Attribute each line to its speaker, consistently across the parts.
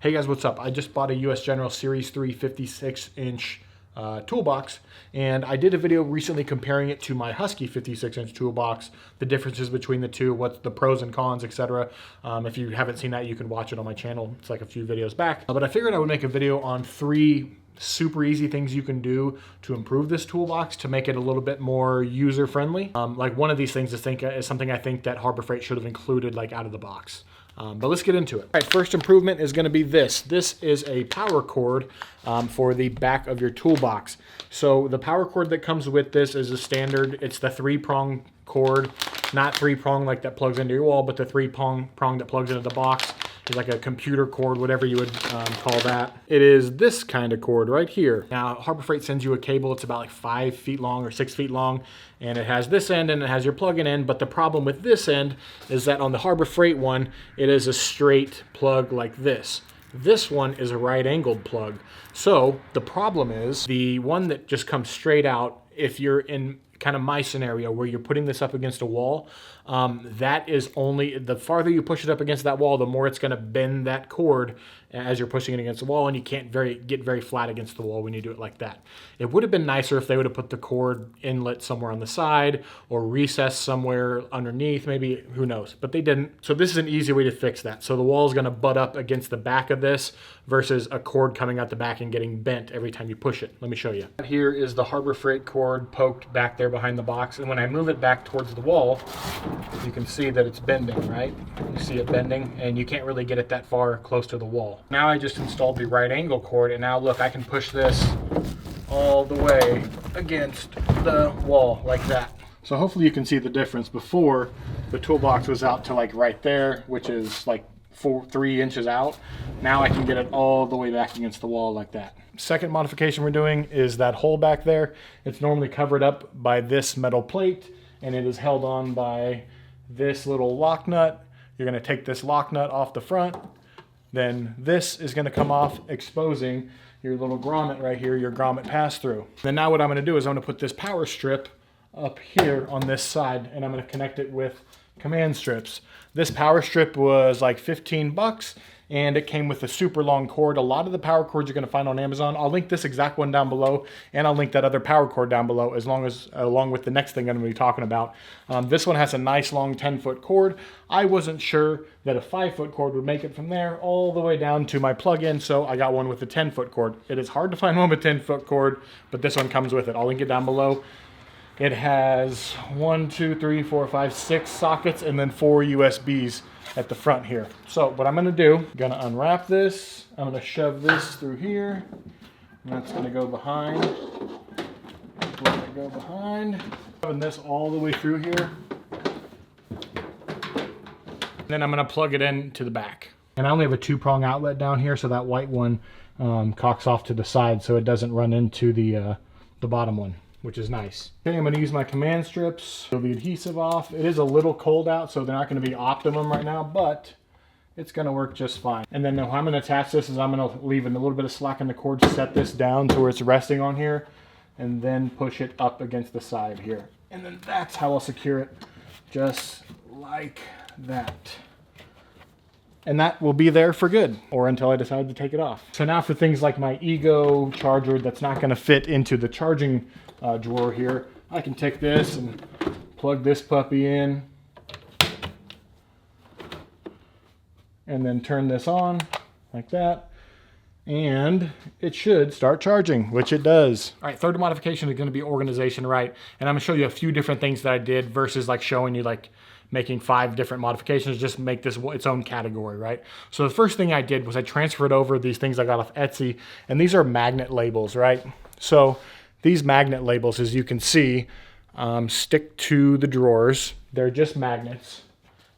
Speaker 1: Hey guys, what's up? I just bought a US General Series 3 56-inch toolbox, and I did a video recently comparing it to my Husky 56-inch toolbox, the differences between the two, what's the pros and cons, etc. If you haven't seen that, you can watch it on my channel. It's like a few videos back. But I figured I would make a video on 3 super easy things you can do to improve this toolbox to make it a little bit more user-friendly. Like one of these things is something I think that Harbor Freight should have included like out of the box. But let's get into it. All right, first improvement is gonna be this. This is a power cord for the back of your toolbox. So the power cord that comes with this is a standard, it's the 3-prong cord, not 3-prong like that plugs into your wall, but the 3-prong that plugs into the box. It's like a computer cord, whatever you would call that. It is this kind of cord right here. Now, Harbor Freight sends you a cable. It's about like 5 feet long or 6 feet long, and it has this end and it has your plug-in end. But the problem with this end is that on the Harbor Freight one, it is a straight plug like this. This one is a right-angled plug. So the problem is the one that just comes straight out, if you're in kind of my scenario where you're putting this up against a wall, that is only, the farther you push it up against that wall, the more it's going to bend that cord as you're pushing it against the wall, and you can't get very flat against the wall when you do it like that. It would have been nicer if they would have put the cord inlet somewhere on the side or recessed somewhere underneath, maybe, who knows, but they didn't. So this is an easy way to fix that. So the wall is going to butt up against the back of this versus a cord coming out the back and getting bent every time you push it. Let me show you. Here is the Harbor Freight cord poked back there behind the box, and when I move it back towards the wall, you can see that it's bending, right? You see it bending, and you can't really get it that far close to the wall. Now I just installed the right angle cord, and now look, I can push this all the way against the wall like that. So hopefully you can see the difference. Before, the toolbox was out to like right there, which is like 3 inches out. Now I can get it all the way back against the wall like that. Second modification we're doing is that hole back there. It's normally covered up by this metal plate, and it is held on by this little lock nut. You're going to take this lock nut off the front, then this is going to come off, exposing your little grommet right here, your grommet pass-through. Then now what I'm going to do is I'm going to put this power strip up here on this side, and I'm going to connect it with command strips. This power strip was like 15 bucks, and it came with a super long cord. A lot of the power cords you're going to find on Amazon. I'll link this exact one down below, and I'll link that other power cord down below along with the next thing I'm going to be talking about. This one has a nice long 10-foot cord. I wasn't sure that a 5-foot cord would make it from there all the way down to my plug-in, so I got one with a 10-foot cord. It is hard to find one with a 10-foot cord, but this one comes with it. I'll link it down below. It has 1, 2, 3, 4, 5, 6 sockets, and then 4 USBs at the front here. So what I'm going to do, I'm going to unwrap this. I'm going to shove this through here, and that's going to go behind. Let it go behind. Shoving this all the way through here. And then I'm going to plug it into the back. And I only have a 2-prong outlet down here, so that white one cocks off to the side so it doesn't run into the bottom one, which is nice. Okay, I'm going to use my command strips. Peel the adhesive off. It is a little cold out, so they're not going to be optimum right now, but it's going to work just fine. And then how I'm going to attach this is I'm going to leave a little bit of slack in the cord, set this down to where it's resting on here, and then push it up against the side here. And then that's how I'll secure it, just like that. And that will be there for good, or until I decide to take it off. So now for things like my Ego charger that's not going to fit into the charging drawer here, I can take this and plug this puppy in, and then turn this on like that, and it should start charging, which it does. All right, third modification is going to be organization, right? And I'm going to show you a few different things that I did versus like showing you like making 5 different modifications, just make this its own category, right? So the first thing I did was I transferred over these things I got off Etsy, and these are magnet labels, right? So these magnet labels, as you can see, stick to the drawers. They're just magnets,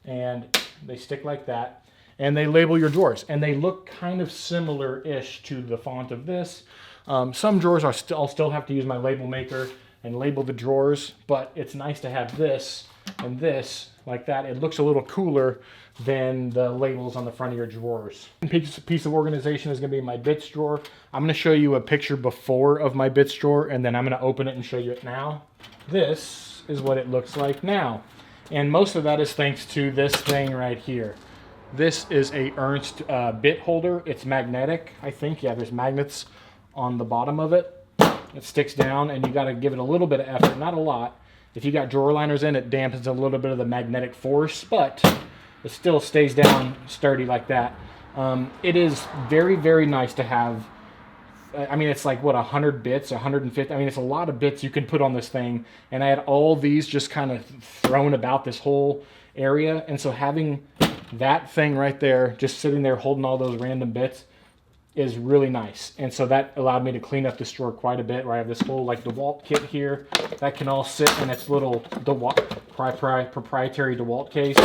Speaker 1: and they stick like that, and they label your drawers, and they look kind of similar-ish to the font of this. Some drawers I'll still have to use my label maker and label the drawers, but it's nice to have this and this like that. It looks a little cooler than the labels on the front of your drawers. Piece of organization is going to be my bits drawer. I'm going to show you a picture before of my bits drawer, and then I'm going to open it and show you it now. This is what it looks like now, and most of that is thanks to this thing right here. This is a Ernst bit holder. It's magnetic, I think. Yeah, there's magnets on the bottom of it. It sticks down, and you got to give it a little bit of effort, not a lot. If you got drawer liners in, it dampens a little bit of the magnetic force, but it still stays down sturdy like that. It is very, very nice to have. I mean, it's like, what, 100 bits, 150? I mean, it's a lot of bits you can put on this thing. And I had all these just kind of thrown about this whole area. And so having that thing right there, just sitting there holding all those random bits, is really nice. And so that allowed me to clean up this drawer quite a bit, where I have this whole like DeWalt kit here that can all sit in its little proprietary DeWalt case.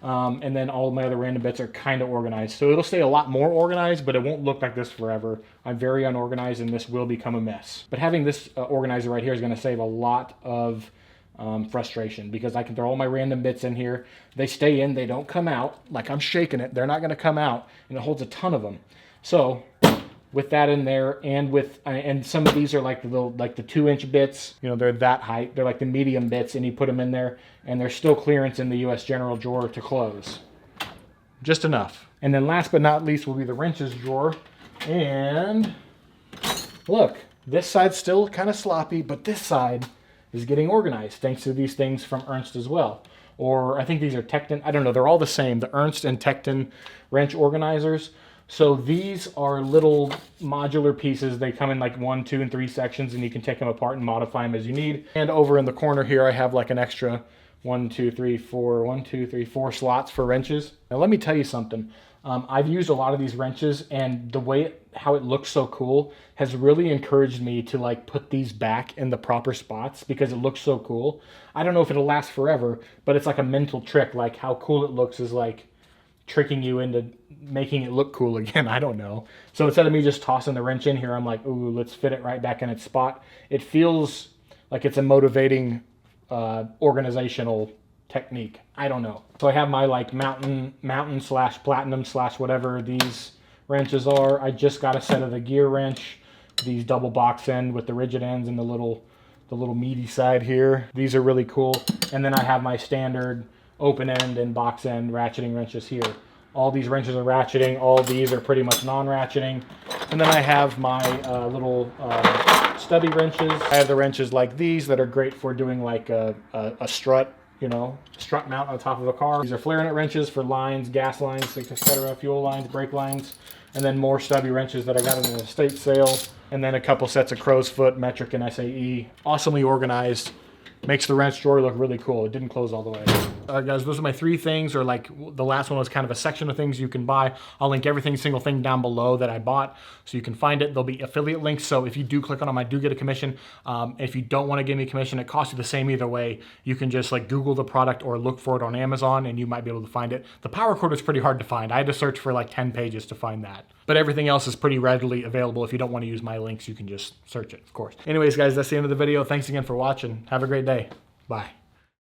Speaker 1: And then all of my other random bits are kind of organized. So it'll stay a lot more organized, but it won't look like this forever. I'm very unorganized, and this will become a mess. But having this organizer right here is going to save a lot of frustration, because I can throw all my random bits in here. They stay in, they don't come out. Like, I'm shaking it, they're not going to come out, and it holds a ton of them. So with that in there, and with and some of these are like the 2-inch bits, you know, they're that height, they're like the medium bits, and you put them in there, and there's still clearance in the US General drawer to close, just enough. And then last but not least will be the wrenches drawer. And look, this side's still kind of sloppy, but this side is getting organized thanks to these things from Ernst as well. Or I think these are Tekton, I don't know, they're all the same, the Ernst and Tekton wrench organizers. So these are little modular pieces. They come in like 1, 2, and 3 sections, and you can take them apart and modify them as you need. And over in the corner here, I have like an extra 4 slots for wrenches. Now let me tell you something. I've used a lot of these wrenches, and the way how it looks so cool has really encouraged me to like put these back in the proper spots, because it looks so cool. I don't know if it'll last forever, but it's like a mental trick. Like, how cool it looks is like tricking you into making it look cool again. I don't know. So instead of me just tossing the wrench in here, I'm like, ooh, let's fit it right back in its spot. It feels like it's a motivating organizational technique. I don't know. So I have my like mountain slash platinum slash whatever these wrenches are. I just got a set of the gear wrench, these double box end with the rigid ends and the little meaty side here. These are really cool. And then I have my standard open end and box end ratcheting wrenches here. All these wrenches are ratcheting. All these are pretty much non-ratcheting. And then I have my little stubby wrenches. I have the wrenches like these that are great for doing like a strut, you know, strut mount on top of a car. These are flare nut wrenches for lines, gas lines, etc., fuel lines, brake lines. And then more stubby wrenches that I got in an estate sale. And then a couple sets of crow's foot, metric, and SAE. Awesomely organized. Makes the wrench drawer look really cool. It didn't close all the way. Guys, those are my 3 things, or like the last one was kind of a section of things you can buy. I'll link every single thing down below that I bought, so you can find it. There'll be affiliate links, so if you do click on them, I do get a commission. If you don't want to give me a commission, it costs you the same either way. You can just like Google the product or look for it on Amazon, and you might be able to find it. The power cord is pretty hard to find. I had to search for like 10 pages to find that. But everything else is pretty readily available. If you don't want to use my links, you can just search it, of course. Anyways, guys, that's the end of the video. Thanks again for watching. Have a great day. Bye.